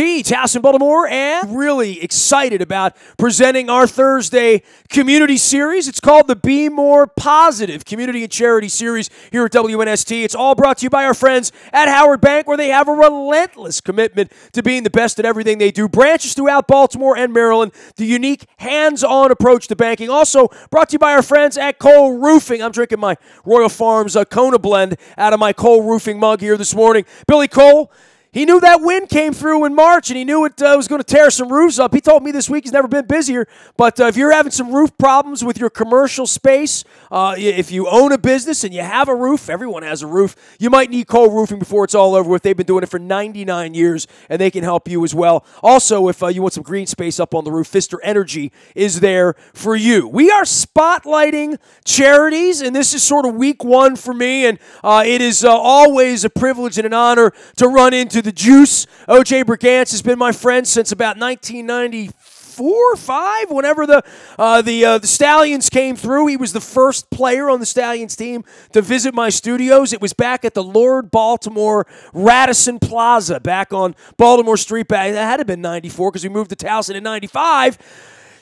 It's House in Baltimore, and really excited about presenting our Thursday community series. It's called the Be More Positive Community and Charity Series here at WNST. It's all brought to you by our friends at Howard Bank, where they have a relentless commitment to being the best at everything they do. Branches throughout Baltimore and Maryland, the unique hands-on approach to banking. Also brought to you by our friends at Cole Roofing. I'm drinking my Royal Farms Kona blend out of my Cole Roofing mug here this morning. Billy Cole, he knew that wind came through in March, and he knew it was going to tear some roofs up. He told me this week he's never been busier. But if you're having some roof problems with your commercial space, if you own a business and you have a roof, everyone has a roof, you might need Cole Roofing before it's all over with. They've been doing it for 99 years, and they can help you as well. Also, if you want some green space up on the roof, Fister Energy is there for you. We are spotlighting charities, and this is sort of week one for me, and it is always a privilege and an honor to run into the Juice. O.J. Brigance has been my friend since about 1994, 5, whenever the Stallions came through. He was the first player on the Stallions team to visit my studios. It was back at the Lord Baltimore Radisson Plaza back on Baltimore Street. That had to have been 94 because we moved to Towson in 95.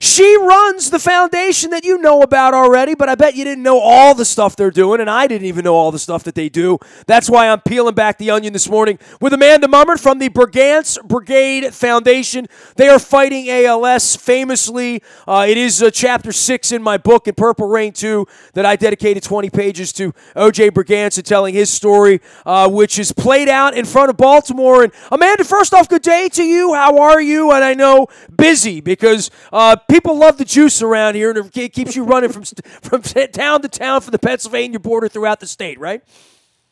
She runs the foundation that you know about already, but I bet you didn't know all the stuff they're doing, and I didn't even know all the stuff that they do. That's why I'm peeling back the onion this morning with Amanda Mummert from the Brigance Brigade Foundation. They are fighting ALS famously. It is chapter 6 in my book, in Purple Rain 2, that I dedicated 20 pages to O.J. Brigance and telling his story, which is played out in front of Baltimore. And Amanda, first off, good day to you. How are you? And I know busy because people love the juice around here, and it keeps you running from town to town from the Pennsylvania border throughout the state, right?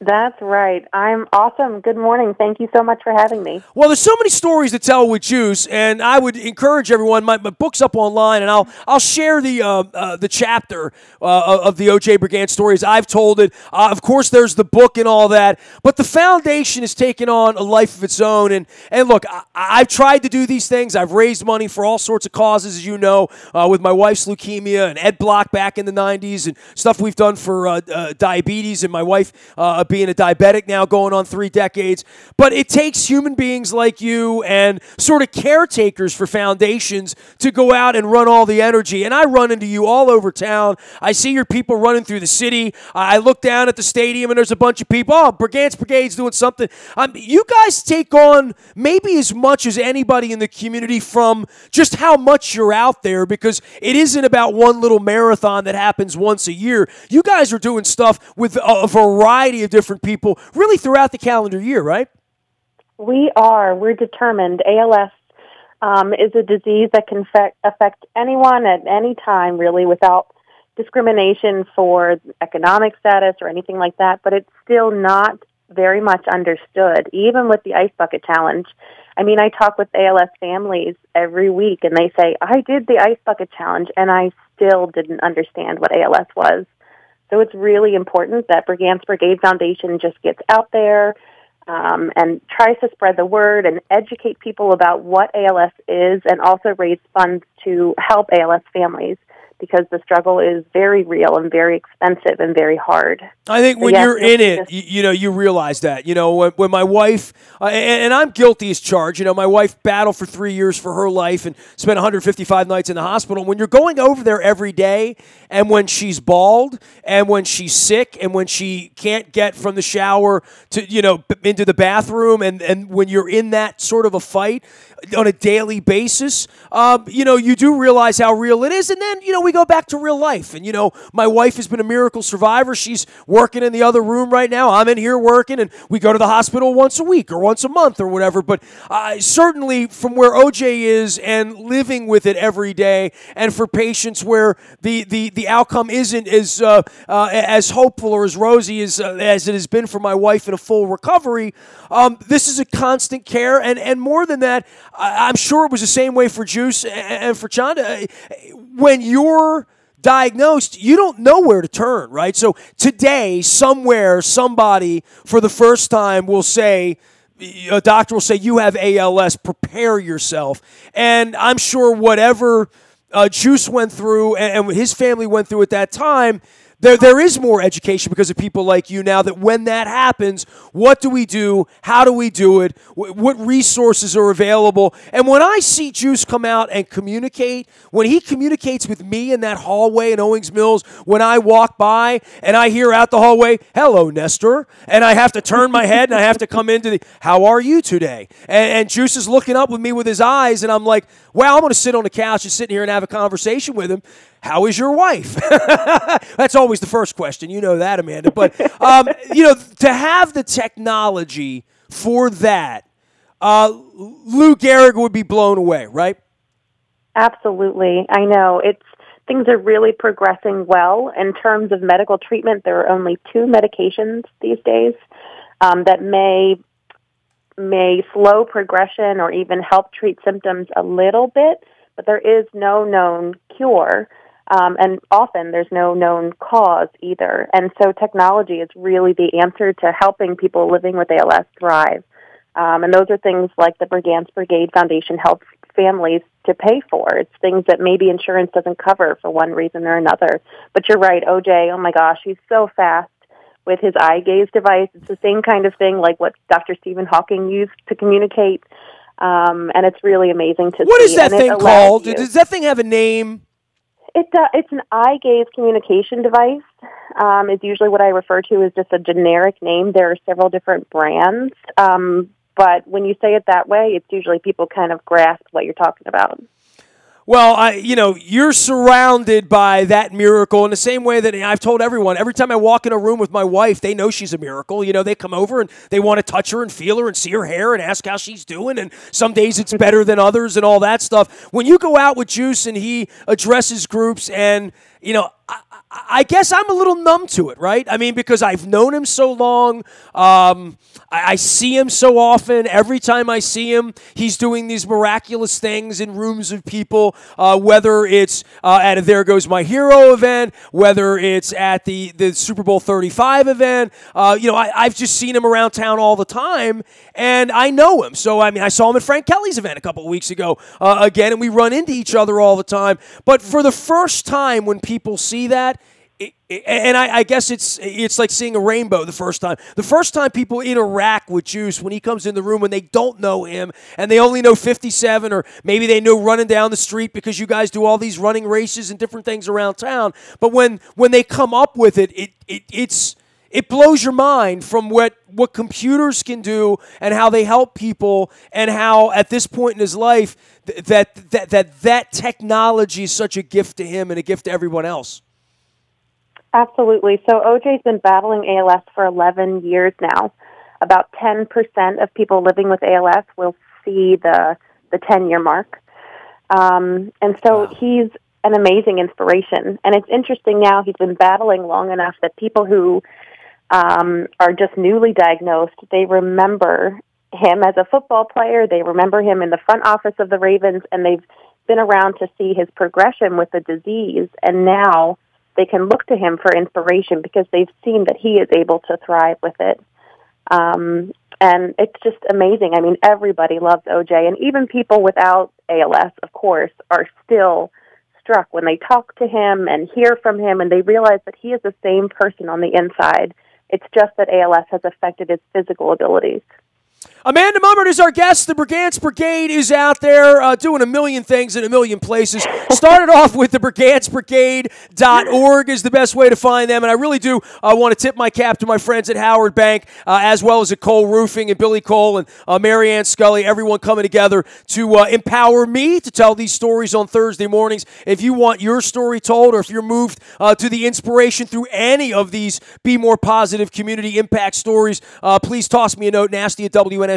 That's right. I'm awesome. Good morning. Thank you so much for having me. Well, there's so many stories to tell with Juice, and I would encourage everyone. My book's up online, and I'll share the chapter of the O.J. Brigance stories. I've told it. Of course, there's the book and all that, but the foundation has taken on a life of its own. And look, I've tried to do these things. I've raised money for all sorts of causes, as you know, with my wife's leukemia and Ed Block back in the 90s, and stuff we've done for diabetes, and my wife being a diabetic now going on 3 decades. But it takes human beings like you and sort of caretakers for foundations to go out and run all the energy. And I run into you all over town. I see your people running through the city. I look down at the stadium and there's a bunch of people. Oh, Brigance Brigade's doing something. You guys take on maybe as much as anybody in the community from just how much you're out there, because it isn't about one little marathon that happens once a year. You guys are doing stuff with a variety of different people really throughout the calendar year, right? We are. We're determined. ALS is a disease that can affect anyone at any time, really, without discrimination for economic status or anything like that, but it's still not very much understood, even with the Ice Bucket Challenge. I mean, I talk with ALS families every week, and they say, I did the Ice Bucket Challenge, and I still didn't understand what ALS was. So it's really important that Brigance Brigade Foundation just gets out there and tries to spread the word and educate people about what ALS is, and also raise funds to help ALS families, because the struggle is very real and very expensive and very hard. I think when you're in it, you realize that. When my wife, and I'm guilty as charged, my wife battled for 3 years for her life and spent 155 nights in the hospital. When you're going over there every day, and when she's bald, and when she's sick, and when she can't get from the shower to, into the bathroom, and when you're in that sort of a fight on a daily basis, you do realize how real it is. And then, we go back to real life. And, my wife has been a miracle survivor. She's working in the other room right now. I'm in here working, and we go to the hospital once a week or once a month or whatever. But certainly from where OJ is and living with it every day, and for patients where the outcome isn't as hopeful or as rosy as it has been for my wife in a full recovery, this is a constant care. And more than that, I'm sure it was the same way for Juice and for Chanda. When you're diagnosed, you don't know where to turn, right? So today, somewhere, somebody for the first time will say, a doctor will say, you have ALS, prepare yourself. And I'm sure whatever Juice went through and his family went through at that time, there is more education because of people like you now, that when that happens, what do we do? How do we do it? What resources are available? And when I see Juice come out and communicate, when he communicates with me in that hallway in Owings Mills, when I walk by and I hear out the hallway, "Hello, Nestor," and I have to turn my head and I have to come into the, "How are you today?" And Juice is looking up with me with his eyes, and I'm like, "Wow, I'm going to sit on the couch and sit here and have a conversation with him. How is your wife?" That's always the first question. You know that, Amanda. But, to have the technology for that, Lou Gehrig would be blown away, right? Absolutely. I know. Things are really progressing well. In terms of medical treatment, there are only 2 medications these days that may slow progression or even help treat symptoms a little bit, but there is no known cure. And often there's no known cause either. And so technology is really the answer to helping people living with ALS thrive. And those are things like the Brigance Brigade Foundation helps families to pay for. It's things that maybe insurance doesn't cover for one reason or another. But you're right, OJ, oh my gosh, he's so fast with his eye gaze device. It's the same kind of thing like what Dr. Stephen Hawking used to communicate. And it's really amazing to see. What is that thing called? Does that thing have a name? It's an eye gaze communication device. Is usually what I refer to as just a generic name. There are several different brands, but when you say it that way, it's usually people kind of grasp what you're talking about. Well, you're surrounded by that miracle in the same way that I've told everyone. Every time I walk in a room with my wife, they know she's a miracle. They come over and they want to touch her and feel her and see her hair and ask how she's doing. And some days it's better than others and all that stuff. When you go out with Juice and he addresses groups and, I guess I'm a little numb to it, right? I mean, because I've known him so long. I see him so often. Every time I see him, he's doing these miraculous things in rooms of people, whether it's at a There Goes My Hero event, whether it's at the Super Bowl 35 event. I've just seen him around town all the time, and I know him. So, I saw him at Frank Kelly's event a couple of weeks ago again, and we run into each other all the time. But for the first time when people see that, and I guess it's like seeing a rainbow the first time. The first time people interact with Juice when he comes in the room when they don't know him and they only know 57, or maybe they know running down the street because you guys do all these running races and different things around town. But when they come up with it blows your mind from what computers can do and how they help people, and how at this point in his life that technology is such a gift to him and a gift to everyone else. Absolutely. So OJ's been battling ALS for 11 years now. About 10% of people living with ALS will see the 10-year mark. And so he's an amazing inspiration. And it's interesting now, he's been battling long enough that people who are just newly diagnosed, they remember him as a football player, they remember him in the front office of the Ravens, and they've been around to see his progression with the disease. And now they can look to him for inspiration because they've seen that he is able to thrive with it. And it's just amazing. I mean, everybody loves OJ, and even people without ALS, of course, are still struck when they talk to him and hear from him, and they realize that he is the same person on the inside. It's just that ALS has affected his physical abilities. Amanda Mummert is our guest. The Brigance Brigade is out there doing a million things in a million places. Started off with the BriganceBrigade.org is the best way to find them. And I really do want to tip my cap to my friends at Howard Bank, as well as at Cole Roofing and Billy Cole and Marianne Scully, everyone coming together to empower me to tell these stories on Thursday mornings. If you want your story told, or if you're moved to the inspiration through any of these Be More Positive community impact stories, please toss me a note, nasty@WNST.net.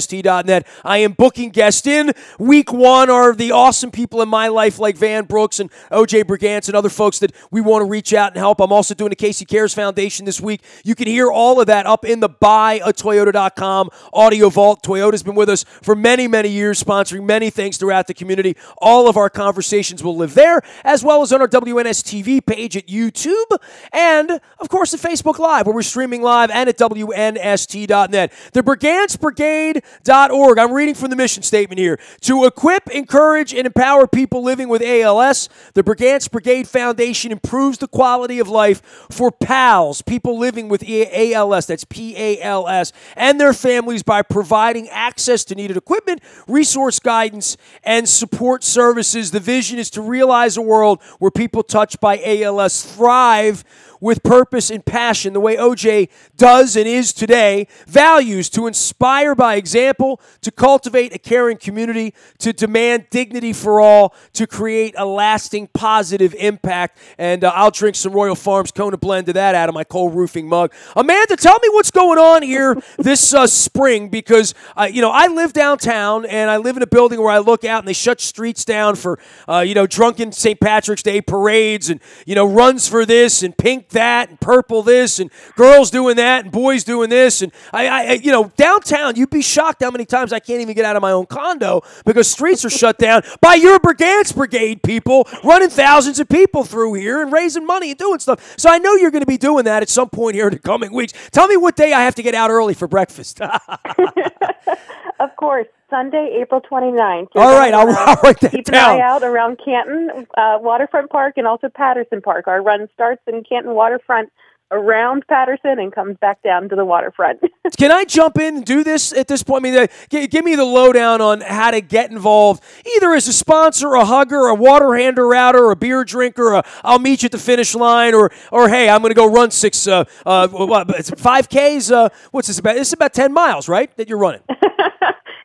I am booking guests in. Week 1 are the awesome people in my life like Van Brooks and OJ Brigance and other folks that we want to reach out and help. I'm also doing the Casey Cares Foundation this week. You can hear all of that up in the buyatoyota.com audio vault. Toyota's been with us for many, many years, sponsoring many things throughout the community. All of our conversations will live there, as well as on our WNS TV page at YouTube, and, of course, at Facebook Live, where we're streaming live, and at WNST.net. The Brigance Brigade brigance.org. I'm reading from the mission statement here. To equip, encourage, and empower people living with ALS, the Brigance Brigade Foundation improves the quality of life for PALS, people living with ALS, that's PALS, and their families by providing access to needed equipment, resource guidance, and support services. The vision is to realize a world where people touched by ALS thrive with purpose and passion, the way OJ does and is today. Values: to inspire by example, to cultivate a caring community, to demand dignity for all, to create a lasting positive impact. And I'll drink some Royal Farms Kona blend to that out of my cold roofing mug. Amanda, tell me what's going on here this spring, because I live downtown and I live in a building where I look out and they shut streets down for drunken St. Patrick's Day parades and runs for this and pink that and purple this and girls doing that and boys doing this. And I downtown, you'd be shocked how many times I can't even get out of my own condo because streets are shut down by your Brigance Brigade people running thousands of people through here and raising money and doing stuff. So I know you're going to be doing that at some point here in the coming weeks. Tell me what day I have to get out early for breakfast. Of course. Sunday, April 29th. All right, I'll write that down. Keep an eye out around Canton Waterfront Park and also Patterson Park. Our run starts in Canton Waterfront around Patterson and comes back down to the waterfront. Can I jump in and do this at this point? I mean, give me the lowdown on how to get involved, either as a sponsor, a hugger, a water hander router, a beer drinker, I'll meet you at the finish line, or hey, I'm going to go run 5Ks. What's this about? It's about 10 miles, right, that you're running?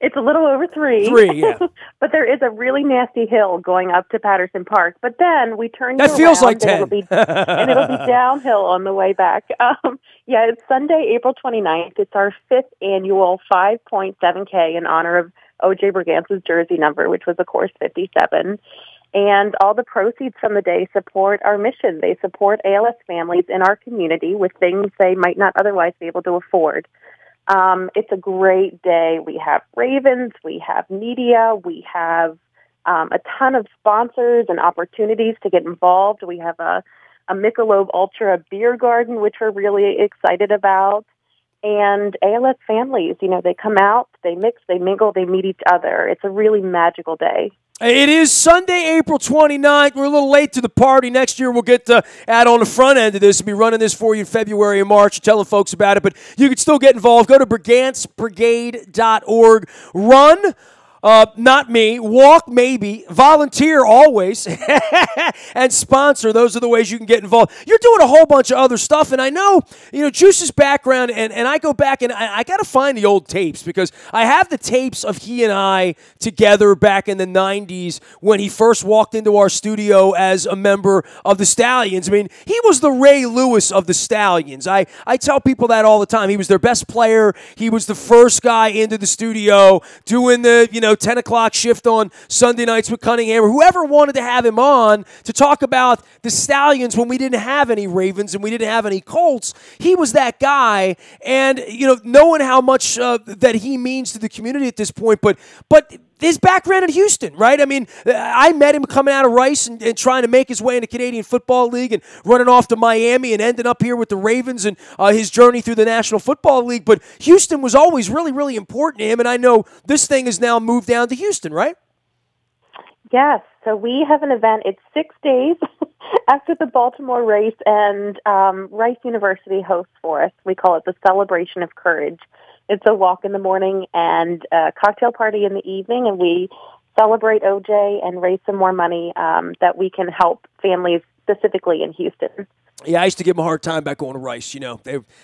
It's a little over 3. 3, yeah. But there is a really nasty hill going up to Patterson Park. But then we turn that feels like 10. And it'll be downhill on the way back. It's Sunday, April 29th. It's our 5th annual 5.7K in honor of O.J. Brigance's jersey number, which was, of course, 57. And all the proceeds from the day support our mission. They support ALS families in our community with things they might not otherwise be able to afford. It's a great day. We have Ravens, we have media, we have a ton of sponsors and opportunities to get involved. We have a Michelob Ultra beer garden, which we're really excited about. And ALS families, they come out, they mix, they mingle, they meet each other. It's a really magical day. It is Sunday, April 29th. We're a little late to the party. Next year, we'll get to add on the front end of this and be running this for you in February and March, telling folks about it. But you can still get involved. Go to brigancebrigade.org. Run. Not me. Walk, maybe. Volunteer, always. And sponsor. Those are the ways you can get involved. You're doing a whole bunch of other stuff, and I know, Juice's background, and I go back, and I got to find the old tapes, because I have the tapes of he and I together back in the 90s when he first walked into our studio as a member of the Stallions. I mean, he was the Ray Lewis of the Stallions. I tell people that all the time. He was their best player. He was the first guy into the studio doing the, 10 o'clock shift on Sunday nights with Cunningham, or whoever wanted to have him on to talk about the Stallions when we didn't have any Ravens and we didn't have any Colts. He was that guy, and knowing how much that he means to the community at this point, but his background in Houston, right? I mean, I met him coming out of Rice and trying to make his way in the Canadian Football League and running off to Miami and ending up here with the Ravens and his journey through the National Football League. But Houston was always really, really important to him, and I know this thing has now moved down to Houston, right? Yes. So we have an event. It's 6 days after the Baltimore race, and Rice University hosts for us. We call it the Celebration of Courage. It's a walk in the morning and a cocktail party in the evening, and we celebrate OJ and raise some more money that we can help families specifically in Houston. Yeah, I used to give him a hard time about going to Rice.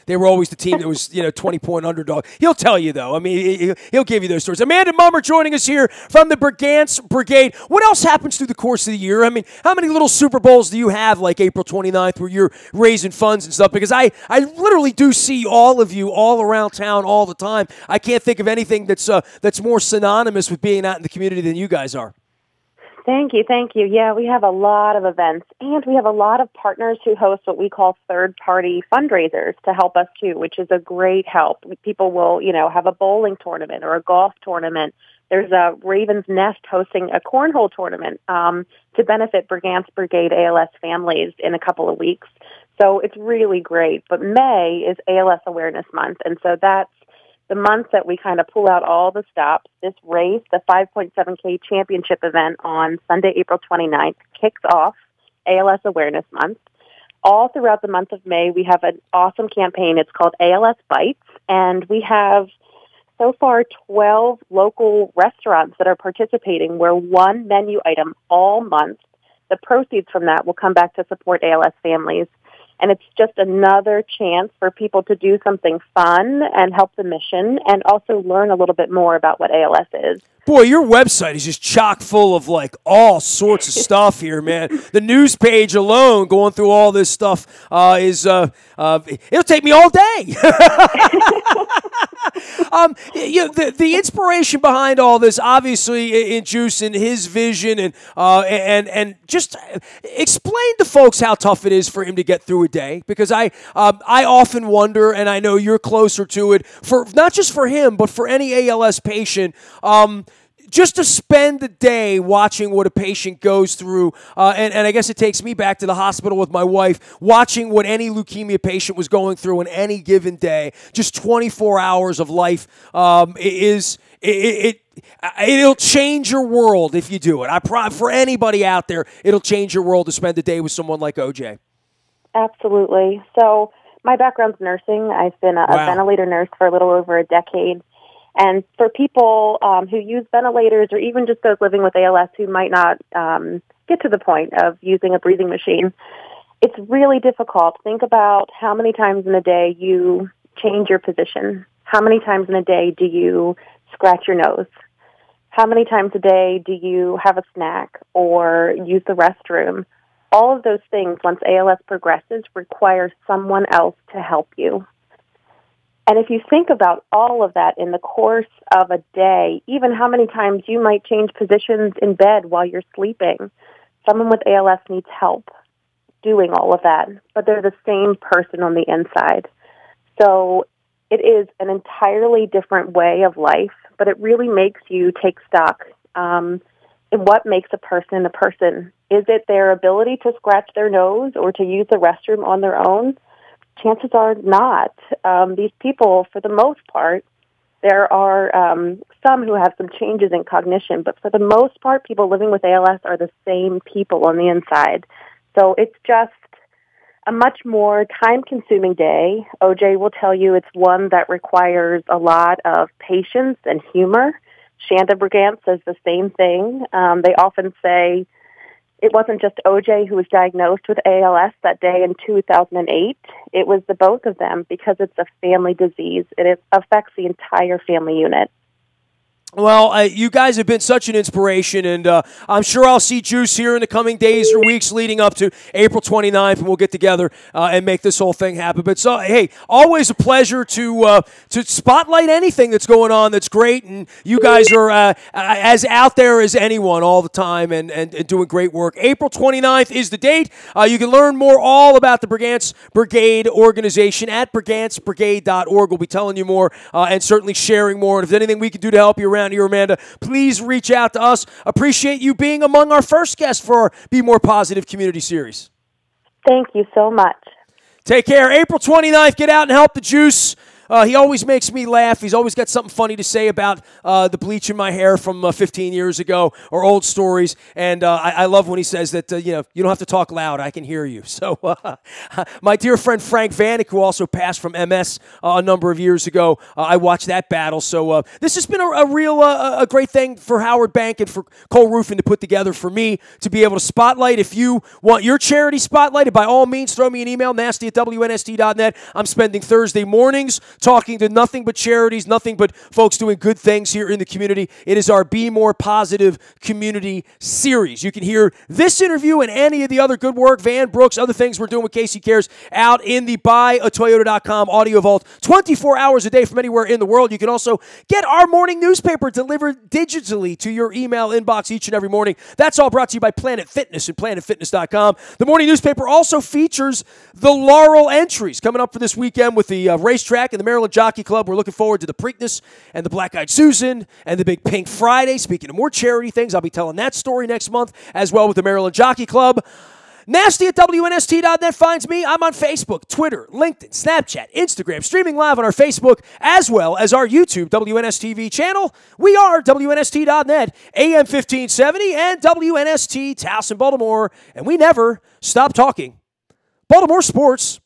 They were always the team that was 20-point underdog. He'll tell you, though. I mean, he'll give you those stories. Amanda Mummert joining us here from the Brigance Brigade. What else happens through the course of the year? I mean, how many little Super Bowls do you have, like April 29th, where you're raising funds and stuff? Because I literally do see all of you all around town all the time. I can't think of anything that's more synonymous with being out in the community than you guys are. Thank you. Yeah, we have a lot of events, and we have a lot of partners who host what we call third-party fundraisers to help us, too, which is a great help. People will, have a bowling tournament or a golf tournament. There's a Ravens Nest hosting a cornhole tournament to benefit Brigance Brigade ALS families in a couple of weeks. So it's really great. But May is ALS Awareness Month, and so that's the month that we kind of pull out all the stops, this race, the 5.7K championship event on Sunday, April 29th, kicks off ALS Awareness Month. All throughout the month of May, we have an awesome campaign. It's called ALS Bites, and we have so far 12 local restaurants that are participating where one menu item all month, the proceeds from that will come back to support ALS families. And it's just another chance for people to do something fun and help the mission and also learn a little bit more about what ALS is. Boy, your website is just chock full of like all sorts of stuff here, man. The news page alone, going through all this stuff, it'll take me all day. The inspiration behind all this, obviously, in Juice and his vision, and just explain to folks how tough it is for him to get through a day. Because I often wonder, and I know you're closer to it, for not just for him, but for any ALS patient. Just to spend the day watching what a patient goes through, and I guess it takes me back to the hospital with my wife, watching what any leukemia patient was going through on any given day. Just 24 hours of life it'll change your world if you do it. For anybody out there, it'll change your world to spend a day with someone like OJ. Absolutely. So my background's nursing. I've been a ventilator nurse for a little over a decade. And for people who use ventilators, or even just those living with ALS who might not get to the point of using a breathing machine, it's really difficult. Think about how many times in a day you change your position. How many times in a day do you scratch your nose? How many times a day do you have a snack or use the restroom? All of those things, once ALS progresses, require someone else to help you. And if you think about all of that in the course of a day, even how many times you might change positions in bed while you're sleeping, someone with ALS needs help doing all of that, but they're the same person on the inside. So it is an entirely different way of life, but it really makes you take stock in what makes a person a person. Is it their ability to scratch their nose or to use the restroom on their own? Chances are not. These people, for the most part, there are some who have some changes in cognition, but for the most part, people living with ALS are the same people on the inside. So it's just a much more time-consuming day. OJ will tell you it's one that requires a lot of patience and humor. Shanda Brigance says the same thing. They often say it wasn't just OJ who was diagnosed with ALS that day in 2008. It was the both of them because it's a family disease. It affects the entire family unit. Well, you guys have been such an inspiration, and I'm sure I'll see Juice here in the coming days or weeks leading up to April 29th, and we'll get together and make this whole thing happen. But, hey, always a pleasure to spotlight anything that's going on that's great, and you guys are as out there as anyone all the time and doing great work. April 29th is the date. You can learn more all about the Brigance Brigade organization at brigancebrigade.org. We'll be telling you more and certainly sharing more, and if there's anything we can do to help you around here, Amanda, please reach out to us. Appreciate you being among our first guests for our Be More Positive community series. Thank you so much. Take care. April 29th, get out and help the Juice. He always makes me laugh. He's always got something funny to say about the bleach in my hair from 15 years ago or old stories. And I love when he says that, you don't have to talk loud. I can hear you. So my dear friend Frank Vanek, who also passed from MS a number of years ago, I watched that battle. So this has been a real a great thing for Howard Bank and for Cole Roofing to put together for me to be able to spotlight. If you want your charity spotlighted, by all means, throw me an email, nasty@WNST.net. I'm spending Thursday mornings talking to nothing but charities, nothing but folks doing good things here in the community. It is our Be More Positive community series. You can hear this interview and any of the other good work, Van Brooks, other things we're doing with Casey Cares out in the buyatoyota.com audio vault 24 hours a day from anywhere in the world. You can also get our morning newspaper delivered digitally to your email inbox each and every morning. That's all brought to you by Planet Fitness and planetfitness.com. The morning newspaper also features the Laurel entries coming up for this weekend with the racetrack and the Maryland Jockey Club. We're looking forward to the Preakness and the Black Eyed Susan and the Big Pink Friday. Speaking of more charity things, I'll be telling that story next month as well with the Maryland Jockey Club. Nasty at WNST.net finds me. I'm on Facebook, Twitter, LinkedIn, Snapchat, Instagram, streaming live on our Facebook, as well as our YouTube WNSTV channel. We are WNST.net, AM 1570, and WNST Towson, Baltimore, and we never stop talking Baltimore sports.